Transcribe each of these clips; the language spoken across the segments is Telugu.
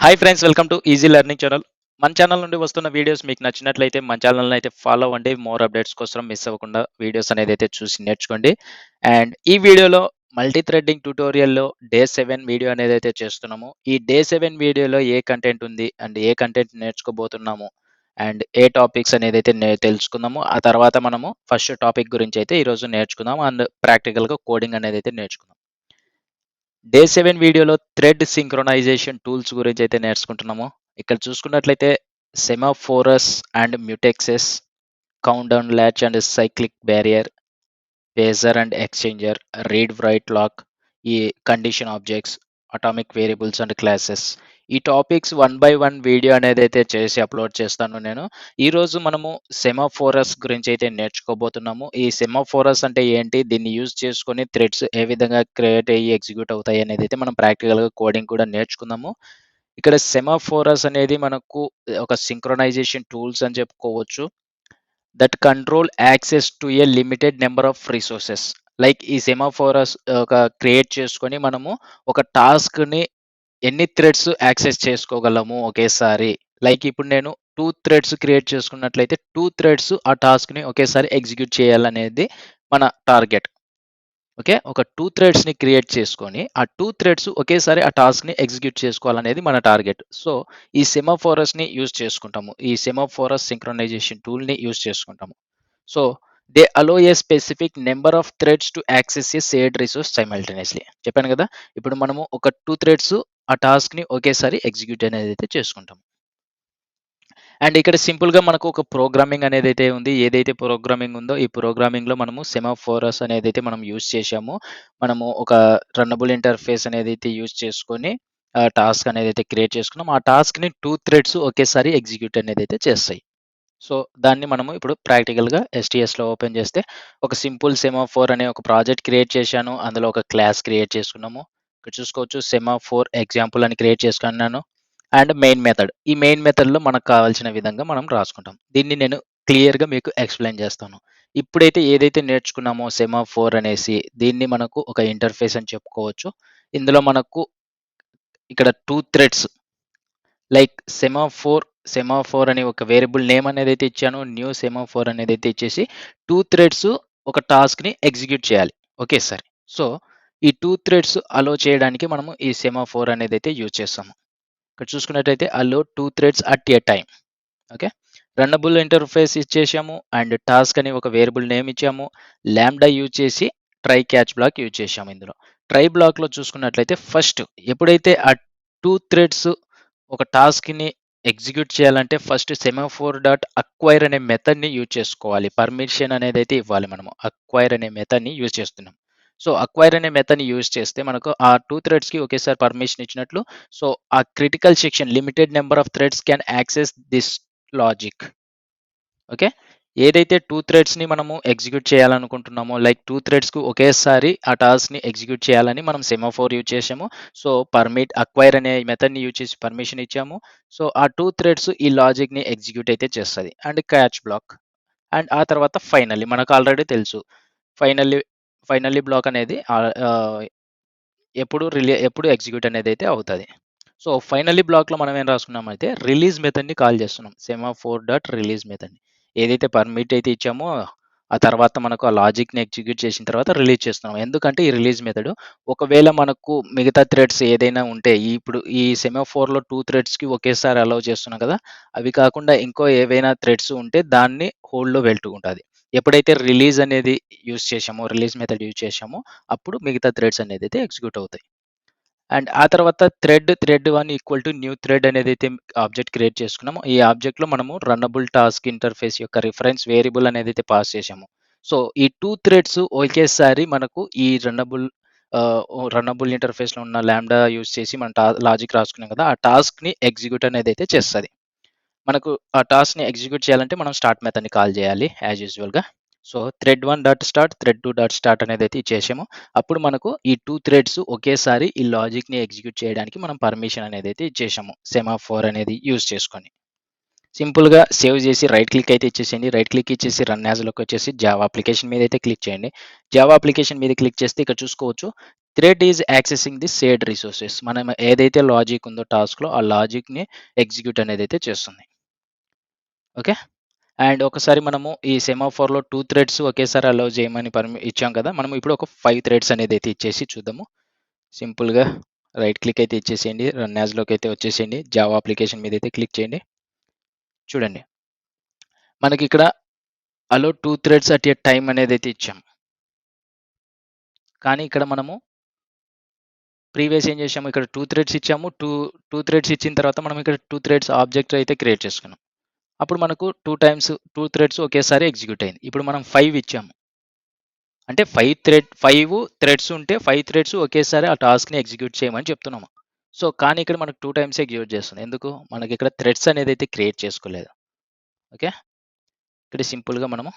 Hi friends, welcome to easy learning channel. మన ఛానల్ నుండి వస్తున్న వీడియోస్ మీకు నచ్చినట్లయితే మన ఛానల్ని అయితే ఫాలో అవ్వండి. మోర్ అప్డేట్స్ కోసం మిస్ అవ్వకుండా వీడియోస్ అనేది అయితే చూసి నేర్చుకోండి. అండ్ ఈ వీడియోలో మల్టీ థ్రెడ్డింగ్ ట్యూటోరియల్లో డే 7 వీడియో అనేది అయితే చేస్తున్నాము. ఈ డే 7 వీడియోలో ఏ కంటెంట్ ఉంది అండ్ ఏ కంటెంట్ నేర్చుకోబోతున్నాము అండ్ ఏ టాపిక్స్ అనేది అయితే తెలుసుకుందాము. ఆ తర్వాత మనము ఫస్ట్ టాపిక్ గురించి అయితే ఈరోజు నేర్చుకుందాం అండ్ ప్రాక్టికల్గా కోడింగ్ అనేది అయితే నేర్చుకుందాం. డే 7 వీడియోలో థ్రెడ్ సింక్రొనైజేషన్ టూల్స్ గురించి అయితే నేర్చుకుంటున్నాము. ఇక్కడ చూసుకున్నట్లయితే semaphores and mutexes, countdownlatch and cyclic barrier, phaser and exchanger, read write lock, ఈ condition objects, atomic variables and classes. ఈ topics one by one video అనేది అయితే చేసి అప్లోడ్ చేస్తాను నేను. ఈరోజు మనము సెమాఫోరస్ గురించి అయితే నేర్చుకోబోతున్నాము. ఈ సెమాఫోరస్ అంటే ఏంటి, దీన్ని యూజ్ చేసుకొని థ్రెడ్స్ ఏ విధంగా క్రియేట్ అయ్యి ఎగ్జిక్యూట్ అవుతాయి అనేది అయితే మనం ప్రాక్టికల్గా కోడింగ్ కూడా నేర్చుకుందాము. ఇక్కడ సెమాఫోరస్ అనేది మనకు ఒక సింక్రొనైజేషన్ టూల్స్ అని చెప్పుకోవచ్చు. That control access to a limited number of resources. Like ఈ సెమాఫోరస్ ఒక క్రియేట్ చేసుకొని మనము ఒక టాస్క్ని ఎన్ని థ్రెడ్స్ యాక్సెస్ చేసుకోగలము ఒకేసారి. లైక్ ఇప్పుడు నేను 2 థ్రెడ్స్ క్రియేట్ చేసుకున్నట్లయితే 2 థ్రెడ్స్ ఆ టాస్క్ని ఒకేసారి ఎగ్జిక్యూట్ చేయాలనేది మన టార్గెట్. ఓకే. ఒక 2 థ్రెడ్స్‌ని క్రియేట్ చేసుకొని, ఆ 2 థ్రెడ్స్ ఒకేసారి ఆ టాస్క్‌ని ఎగ్జిక్యూట్ చేసుకోవాలనేది మన టార్గెట్. సో, ఈ సెమాఫోరస్‌ని యూజ్ చేసుకుంటాము. ఈ సెమాఫోరస్ సింక్రొనైజేషన్ టూల్‌ని యూజ్ చేసుకుంటాము. So, they allow a specific number of threads to access a shared resource simultaneously. చెప్పాను కదా! ఇప్పుడు మనము ఒక 2 థ్రెడ్స్ ఆ టాస్క్‌ని ఒకేసారి ఎగ్జిక్యూట్ అనేదైతే చేసుకుంటాం. అండ్ ఇక్కడ సింపుల్‌గా మనకు ఒక ప్రోగ్రామింగ్ అనేదైతే ఉంది. ఏదైతే ప్రోగ్రామింగ్ ఉందో ఈ ప్రోగ్రామింగ్‌లో మనము సెమాఫోరస్ అనేదైతే మనం యూజ్ చేశాము. మనము ఒక రన్నబుల్ ఇంటర్ఫేస్ అనేదైతే యూజ్ చేసుకొని టాస్క్ అనేదైతే క్రియేట్ చేసుకున్నాం. ఆ టాస్క్‌ని 2 థ్రెడ్స్ ఒకేసారి ఎగ్జిక్యూట్ అనేదైతే చేస్తాయి. సో, దాన్ని మనము ఇప్పుడు ప్రాక్టికల్‌గా ఎస్‌టీఎస్‌లో ఓపెన్ చేస్తే ఒక సింపుల్ సెమాఫోర్ అనే ఒక ప్రాజెక్ట్ క్రియేట్ చేశాను. అందులో ఒక క్లాస్ క్రియేట్ చేసుకున్నాము. ఇక్కడ చూసుకోవచ్చు సెమాఫోర్ ఎగ్జాంపుల్ అని క్రియేట్ చేసుకున్నాను. And main method. ఈ మెయిన్ మెథడ్‌లో మనకు కావాల్సిన విధంగా మనం రాసుకుంటాం. దీన్ని నేను క్లియర్‌గా మీకు ఎక్స్‌ప్లెయిన్ చేస్తాను. ఇప్పుడైతే ఏదైతే నేర్చుకున్నామో సెమాఫోర్ అనేసి దీన్ని మనకు ఒక ఇంటర్ఫేస్ అని చెప్పుకోవచ్చు. ఇందులో మనకు ఇక్కడ 2 థ్రెడ్స్ లైక్ సెమాఫోర్ అని ఒక వేరియబుల్ నేమ్ అనేదైతే ఇచ్చానో, న్యూ సెమాఫోర్ అనేదైతే ఇచ్చేసి 2 థ్రెడ్స్ ఒక టాస్క్‌ని ఎగ్జిక్యూట్ చేయాలి ఒకేసారి. సో, ఈ 2 థ్రెడ్స్ అలో చేయడానికి మనము ఈ సెమాఫోర్ అనేదైతే యూజ్ చేస్తాము. ఇక్కడ చూసుకున్నట్టయితే allow 2 threads at a time. Okay. Runnable interface ఇచ్చేసాము అండ్ టాస్క్ అని ఒక వేరియబుల్ నేమ్ ఇచ్చాము. లాంబ్డా యూజ్ చేసి ట్రై క్యాచ్ బ్లాక్ యూజ్ చేసాము ఇందులో. ట్రై బ్లాక్‌లో చూసుకున్నట్లయితే ఫస్ట్ ఎప్పుడైతే ఆ 2 థ్రెడ్స్ ఒక టాస్క్‌ని ఎగ్జిక్యూట్ చేయాలంటే ఫస్ట్ సెమాఫోర్ డాట్ అక్వైర్ అనే మెథడ్‌ని యూజ్ చేసుకోవాలి. పర్మిషన్ అనేదైతే ఇవ్వాలి మనము. అక్వైర్ అనే మెథడ్‌ని యూజ్ చేస్తున్నాం. సో, అక్వైర్ అనే మెథడ్‌ని యూజ్ చేస్తే మనకు ఆ 2 థ్రెడ్స్‌కి ఒకేసారి పర్మిషన్ ఇచ్చినట్లు. సో, ఆ critical section limited number of threads can access this logic. Okay. ఏదైతే 2 థ్రెడ్స్‌ని మనము ఎగ్జిక్యూట్ చేయాలనుకుంటున్నామో లైక్ 2 థ్రెడ్స్‌కి ఒకేసారి ఆ టాస్క్‌ని ఎగ్జిక్యూట్ చేయాలని మనం సెమాఫోర్ యూజ్ చేసాము. సో, పర్మిట్ అక్వైర్ అనే మెథడ్‌ని యూజ్ చేసి పర్మిషన్ ఇచ్చాము. సో, ఆ 2 థ్రెడ్స్ ఈ లాజిక్‌ని ఎగ్జిక్యూట్ అయితే చేస్తది. And catch black. అండ్ ఆ తర్వాత ఫైనల్లీ మనకు ఆల్రెడీ తెలుసు. ఫైనల్లీ ఫైనల్లీ బ్లాక్ అనేది ఎప్పుడు ఎగ్జిక్యూట్ అనేదైతే అవుతది. సో, ఫైనల్లీ బ్లాక్‌లో మనం ఏం రాసుకున్నామంటే రిలీజ్ మెథడ్‌ని కాల్ చేస్తున్నాం. సెమాఫోర్ డాట్ రిలీజ్ మెథడ్‌ని. ఏదైతే పర్మిట్ అయితే ఇచ్చామో ఆ తర్వాత మనకు ఆ లాజిక్‌ని ఎగ్జిక్యూట్ చేసిన తర్వాత రిలీజ్ చేస్తున్నాం. ఎందుకంటే ఈ రిలీజ్ మెథడ్ ఒకవేళ మనకు మిగతా థ్రెడ్స్ ఏదైనా ఉంటే ఇప్పుడు ఈ సెమాఫోర్‌లో 2 థ్రెడ్స్‌కి ఒకేసారి అలౌ చేస్తున్నాం కదా! అవి కాకుండా ఇంకో ఏవైనా థ్రెడ్స్ ఉంటే దాన్ని హోల్డ్‌లో పెట్టుకుంటది. ఎప్పుడైతే రిలీజ్ అనేది యూజ్ చేశామో, రిలీజ్ మెథడ్ యూజ్ చేశామో అప్పుడు మిగతా థ్రెడ్స్ అనేదైతే ఎగ్జిక్యూట్ అవుతాయి. అండ్ ఆ తర్వాత thread 1 equal to new thread అనేదైతే ఆబ్జెక్ట్ క్రియేట్ చేసుకున్నామో, ఈ ఆబ్జెక్ట్‌లో మనము రన్నబుల్ టాస్క్ ఇంటర్ఫేస్ యొక్క రిఫరెన్స్ వేరియబుల్ అనేదైతే పాస్ చేశామో. సో, ఈ 2 థ్రెడ్స్ ఒకేసారి మనకు ఈ రన్నబుల్ ఇంటర్ఫేస్‌లో ఉన్న లాంబ్డా యూజ్ చేసి మనం లాజిక్ రాసుకున్నాం కదా! ఆ టాస్క్‌ని ఎగ్జిక్యూట్ అనేదైతే చేస్తది. మనకు ఆ టాస్క్‌ని ఎగ్జిక్యూట్ చేయాలంటే మనం స్టార్ట్ మెథడ్‌ని కాల్ చేయాలి యాస్ యూజువల్‌గా. So, thread 1 dot start, thread 2 dot start అనేదైతే ఇచ్చేసామో, అప్పుడు మనకు ఈ 2 థ్రెడ్స్ ఒకేసారి ఈ లాజిక్‌ని ఎగ్జిక్యూట్ చేయడానికి మనం పర్మిషన్ అనేదైతే ఇచ్చేసాము. సెమాఫోర్ అనేది యూజ్ చేసుకొని. సింపుల్‌గా సేవ్ చేసి రైట్ క్లిక్ అయితే ఇచ్చేసేయండి. రైట్ క్లిక్ ఇచ్చేసి రన్ యాజ్‌లోకి వచ్చేసి జావా అప్లికేషన్ మీద అయితే క్లిక్ చేయండి. జావా అప్లికేషన్ మీద క్లిక్ చేస్తే ఇక్కడ చూసుకోవచ్చు. Thread is accessing the shared resources. మనం ఏదైతే లాజిక్ ఉందో టాస్క్‌లో ఆ లాజిక్‌ని ఎగ్జిక్యూట్ అనేది అయితే చేస్తుంది. ఓకే. అండ్ ఒకసారి మనము ఈ సెమాఫోర్‌లో 2 థ్రెడ్స్ ఒకేసారి అలౌ చేయమని ఇచ్చాం కదా! మనం ఇప్పుడు ఒక 5 థ్రెడ్స్ అనేది అయితే ఇచ్చేసి చూద్దాము. సింపుల్‌గా రైట్ క్లిక్ అయితే ఇచ్చేసేయండి. రన్ యాజ్‌లోకి అయితే వచ్చేసేయండి. జావా అప్లికేషన్ మీద అయితే క్లిక్ చేయండి. చూడండి. మనకిక్కడ అలో 2 థ్రెడ్స్ అట్ ఎ టైమ్ అనేదైతే ఇచ్చాం. కానీ ఇక్కడ మనము ప్రీవియస్ ఏం చేసాము, ఇక్కడ 2 థ్రెడ్స్ ఇచ్చాము. 2 థ్రెడ్స్ ఇచ్చిన తర్వాత మనం ఇక్కడ 2 థ్రెడ్స్ ఆబ్జెక్ట్ అయితే క్రియేట్ చేసుకున్నాం. అప్పుడు మనకు 2 థ్రెడ్స్ ఒకేసారి ఎగ్జిక్యూట్ అయింది. ఇప్పుడు మనం 5 ఇచ్చాము. అంటే 5 థ్రెడ్స్ ఉంటే 5 థ్రెడ్స్ ఒకేసారి ఆ టాస్క్‌ని ఎగ్జిక్యూట్ చేయమని చెప్తున్నాము. సో, కానీ ఇక్కడ మనకు 2 టైమ్స్ ఎగ్జిక్యూట్ చేస్తుంది. ఎందుకు? మనకిక్కడ థ్రెడ్స్ అనేదైతే క్రియేట్ చేసుకోలేదు. ఓకే. ఇక్కడ సింపుల్‌గా మనము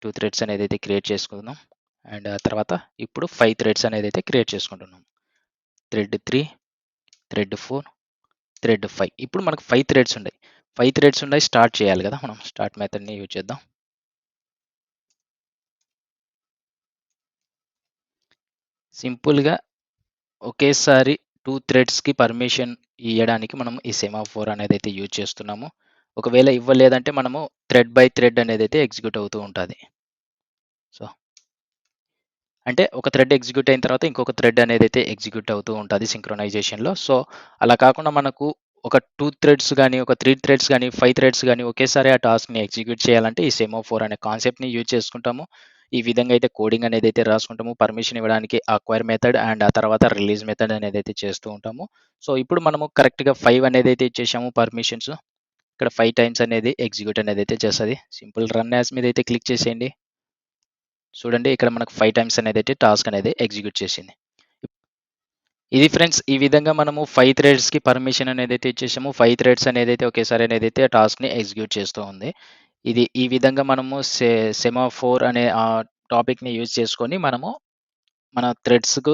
2 థ్రెడ్స్ అనేదైతే క్రియేట్ చేసుకుందాం. అండ్ ఆ తర్వాత ఇప్పుడు 5 థ్రెడ్స్ అనేదైతే క్రియేట్ చేసుకుంటున్నాం. Thread 3, thread 4, thread 5. ఇప్పుడు మనకు 5 థ్రెడ్స్ ఉన్నాయి. 5 థ్రెడ్స్ ఉన్నాయి. స్టార్ట్ చేయాలి కదా! మనం స్టార్ట్ మెథడ్‌ని యూజ్ చేద్దాం. సింపుల్‌గా ఒకేసారి 2 థ్రెడ్స్‌కి పర్మిషన్ ఇయ్యడానికి మనం ఈ సెమాఫోర్ అనేదైతే యూజ్ చేస్తున్నాము. ఒకవేళ ఇవ్వలేదంటే మనము థ్రెడ్ బై థ్రెడ్ అనేదైతే ఎగ్జిక్యూట్ అవుతూ ఉంటది. సో, అంటే ఒక థ్రెడ్ ఎగ్జిక్యూట్ అయిన తర్వాత ఇంకొక థ్రెడ్ అనేదైతే ఎగ్జిక్యూట్ అవుతూ ఉంటది సింక్రొనైజేషన్‌లో. సో, అలా కాకుండా మనకు ఒక 2 థ్రెడ్స్ గాని, ఒక 3 థ్రెడ్స్ గాని, 5 థ్రెడ్స్ గాని ఒకేసారి ఆ టాస్క్‌ని ఎగ్జిక్యూట్ చేయాలంటే ఈ సెమాఫోర్ అనే కాన్సెప్ట్‌ని యూజ్ చేసుకుంటాము. ఈ విధంగా అయితే కోడింగ్ అనేదైతే రాసుకుంటాము. పర్మిషన్ ఇవ్వడానికి అక్వైర్ మెథడ్ అండ్ ఆ తర్వాత రిలీజ్ మెథడ్ అనేదైతే చేస్తూ ఉంటాము. సో, ఇప్పుడు మనము కరెక్ట్‌గా 5 అనేదైతే ఇచ్చేసాము పర్మిషన్స్. ఇక్కడ 5 టైమ్స్ అనేది ఎగ్జిక్యూట్ అనేదైతే చేస్తది. సింపుల్ రన్ యాజ్ మీద అయితే క్లిక్ చేసేయండి. చూడండి ఇక్కడ మనకు 5 టైమ్స్ అనేదైతే టాస్క్ అనేది ఎగ్జిక్యూట్ చేసింది. ఇది ఫ్రెండ్స్ ఈ విధంగా మనము 5 థ్రెడ్స్‌కి పర్మిషన్ అనేదైతే ఇచ్చేసాము. 5 థ్రెడ్స్ అనేదైతే ఒకేసారి అనేదైతే టాస్క్‌ని ఎగ్జిక్యూట్ చేస్తూ ఉంది. ఇది ఈ విధంగా మనము సెమాఫోర్ అనే టాపిక్‌ని యూజ్ చేసుకొని మనము మన థ్రెడ్స్‌కు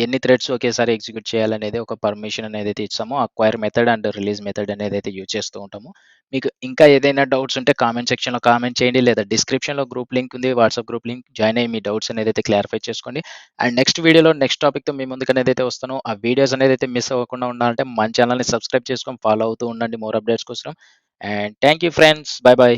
ఎన్ని థ్రెడ్స్ ఒకేసారి ఎగ్జిక్యూట్ చేయాలనేది ఒక పర్మిషన్ అనేదైతే ఇచ్చామో acquire method and release method అనేదైతే యూజ్ చేస్తూ ఉంటాము. మీకు ఇంకా ఏదైనా డౌట్స్ ఉంటే కామెంట్ సెక్షన్‌లో కామెంట్ చేయండి. లేదా డిస్క్రిప్షన్‌లో గ్రూప్ లింక్ ఉంది. వాట్సాప్ గ్రూప్ లింక్ జాయిన్ అయ్యి మీ డౌట్స్ అనేదైతే క్లారిఫై చేసుకోండి. అండ్ నెక్స్ట్ వీడియోలో నెక్స్ట్ టాపిక్‌తో మీ ముందుకనేదైతే వస్తానో ఆ వీడియోస్ అనేదైతే మిస్ అవ్వకుండా ఉండాలంటే మన ఛానెల్‌ని సబ్స్క్రైబ్ చేసుకొని ఫాలో అవుతూ ఉండండి మోర్ అప్డేట్స్ కోసం. And thank you friends. By by.